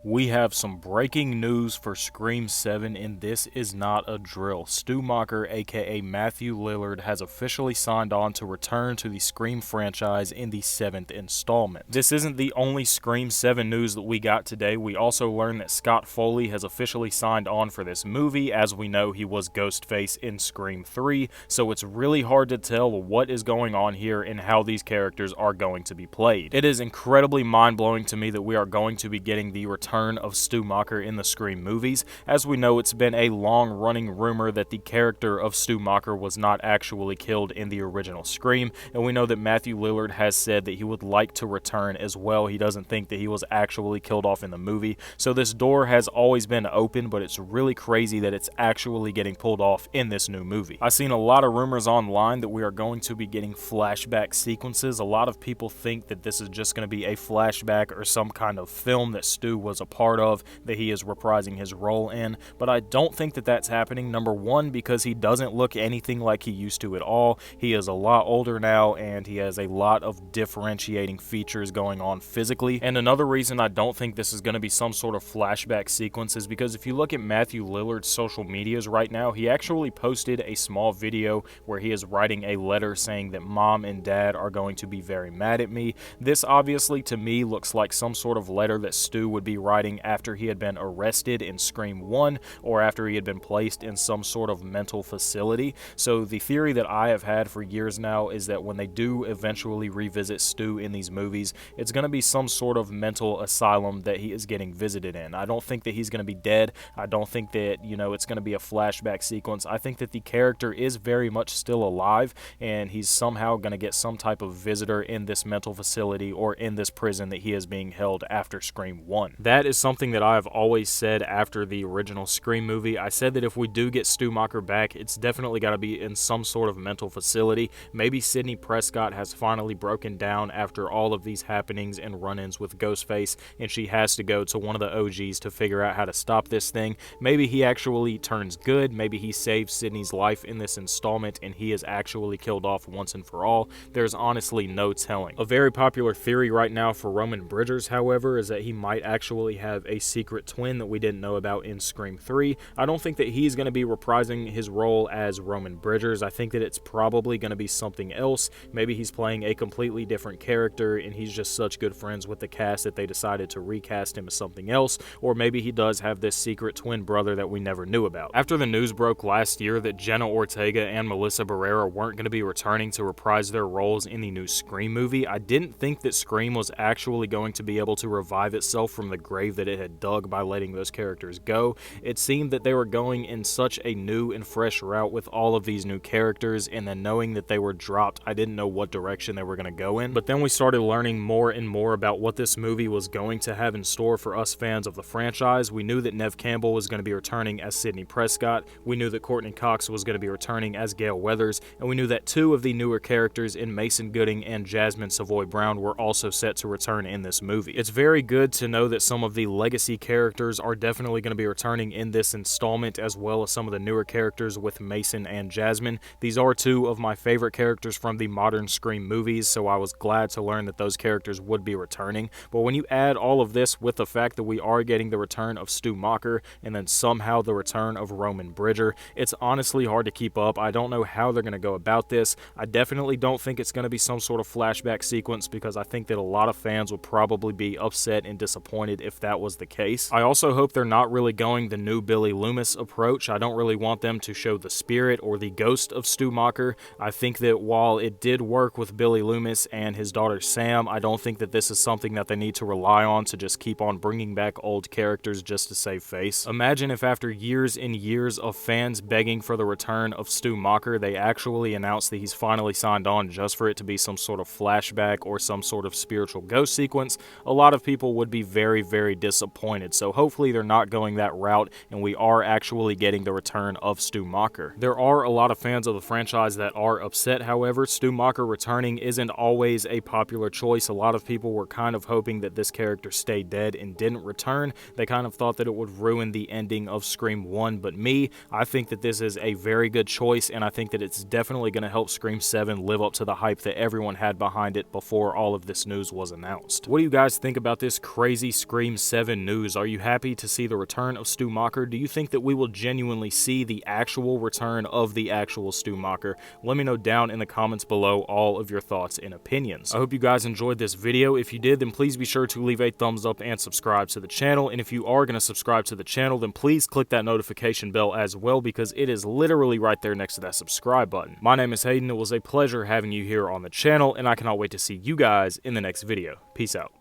We have some breaking news for Scream 7, and this is not a drill. Stu Macher, aka Matthew Lillard, has officially signed on to return to the Scream franchise in the 7th installment. This isn't the only Scream 7 news that we got today. We also learned that Scott Foley has officially signed on for this movie. As we know, he was Ghostface in Scream 3, so it's really hard to tell what is going on here and how these characters are going to be played. It is incredibly mind-blowing to me that we are going to be getting the return of Stu Macher in the Scream movies. As we know, it's been a long-running rumor that the character of Stu Macher was not actually killed in the original Scream, and we know that Matthew Lillard has said that he would like to return as well. He doesn't think that he was actually killed off in the movie, so this door has always been open, but it's really crazy that it's actually getting pulled off in this new movie. I've seen a lot of rumors online that we are going to be getting flashback sequences. A lot of people think that this is just going to be a flashback or some kind of film that Stu was a part of that he is reprising his role in, but I don't think that that's happening. Number one, because he doesn't look anything like he used to at all. He is a lot older now, and he has a lot of differentiating features going on physically. And another reason I don't think this is going to be some sort of flashback sequence is because if you look at Matthew Lillard's social medias right now, he actually posted a small video where he is writing a letter saying that mom and dad are going to be very mad at me. This obviously to me looks like some sort of letter that Stu would be writing after he had been arrested in Scream 1 or after he had been placed in some sort of mental facility. So the theory that I have had for years now is that when they do eventually revisit Stu in these movies, it's going to be some sort of mental asylum that he is getting visited in. I don't think that he's going to be dead. I don't think that, it's going to be a flashback sequence. I think that the character is very much still alive, and he's somehow going to get some type of visitor in this mental facility or in this prison that he is being held after Scream 1. That is something that I've always said after the original Scream movie. I said that if we do get Stu Macher back, it's definitely got to be in some sort of mental facility. Maybe Sidney Prescott has finally broken down after all of these happenings and run-ins with Ghostface, and she has to go to one of the OGs to figure out how to stop this thing. Maybe he actually turns good. Maybe he saves Sidney's life in this installment and he is actually killed off once and for all. There's honestly no telling. A very popular theory right now for Roman Bridgers, however, is that he might actually have a secret twin that we didn't know about in Scream 3. I don't think that he's going to be reprising his role as Roman Bridgers. I think that it's probably going to be something else. Maybe he's playing a completely different character and he's just such good friends with the cast that they decided to recast him as something else, or maybe he does have this secret twin brother that we never knew about. After the news broke last year that Jenna Ortega and Melissa Barrera weren't going to be returning to reprise their roles in the new Scream movie, I didn't think that Scream was actually going to be able to revive itself from the grave that it had dug by letting those characters go. It seemed that they were going in such a new and fresh route with all of these new characters, and then knowing that they were dropped, I didn't know what direction they were going to go in. But then we started learning more and more about what this movie was going to have in store for us fans of the franchise. We knew that Neve Campbell was going to be returning as Sidney Prescott. We knew that Courtney Cox was going to be returning as Gale Weathers, and we knew that two of the newer characters in Mason Gooding and Jasmine Savoy Brown were also set to return in this movie. It's very good to know that some of the legacy characters are definitely going to be returning in this installment, as well as some of the newer characters with Mason and Jasmine. These are two of my favorite characters from the modern Scream movies, so I was glad to learn that those characters would be returning. But when you add all of this with the fact that we are getting the return of Stu Macher and then somehow the return of Roman Bridger, it's honestly hard to keep up. I don't know how they're going to go about this. I definitely don't think it's going to be some sort of flashback sequence, because I think that a lot of fans would probably be upset and disappointed if that was the case. I also hope they're not really going the new Billy Loomis approach. I don't really want them to show the spirit or the ghost of Stu Macher. I think that while it did work with Billy Loomis and his daughter Sam, I don't think that this is something that they need to rely on to just keep on bringing back old characters just to save face. Imagine if after years and years of fans begging for the return of Stu Macher, they actually announced that he's finally signed on just for it to be some sort of flashback or some sort of spiritual ghost sequence. A lot of people would be very, very disappointed. So hopefully they're not going that route and we are actually getting the return of Stu Macher. There are a lot of fans of the franchise that are upset, however. Stu Macher returning isn't always a popular choice. A lot of people were kind of hoping that this character stayed dead and didn't return. They kind of thought that it would ruin the ending of Scream 1, but I think that this is a very good choice, and I think that it's definitely going to help Scream 7 live up to the hype that everyone had behind it before all of this news was announced. What do you guys think about this crazy Scream Scream 7 news. Are you happy to see the return of STU MACHER? Do you think that we will genuinely see the actual return of the actual STU MACHER? Let me know down in the comments below all of your thoughts and opinions. I hope you guys enjoyed this video. If you did, then please be sure to leave a thumbs up and subscribe to the channel. And if you are going to subscribe to the channel, then please click that notification bell as well, because it is literally right there next to that subscribe button. My name is Haydxn. It was a pleasure having you here on the channel, and I cannot wait to see you guys in the next video. Peace out.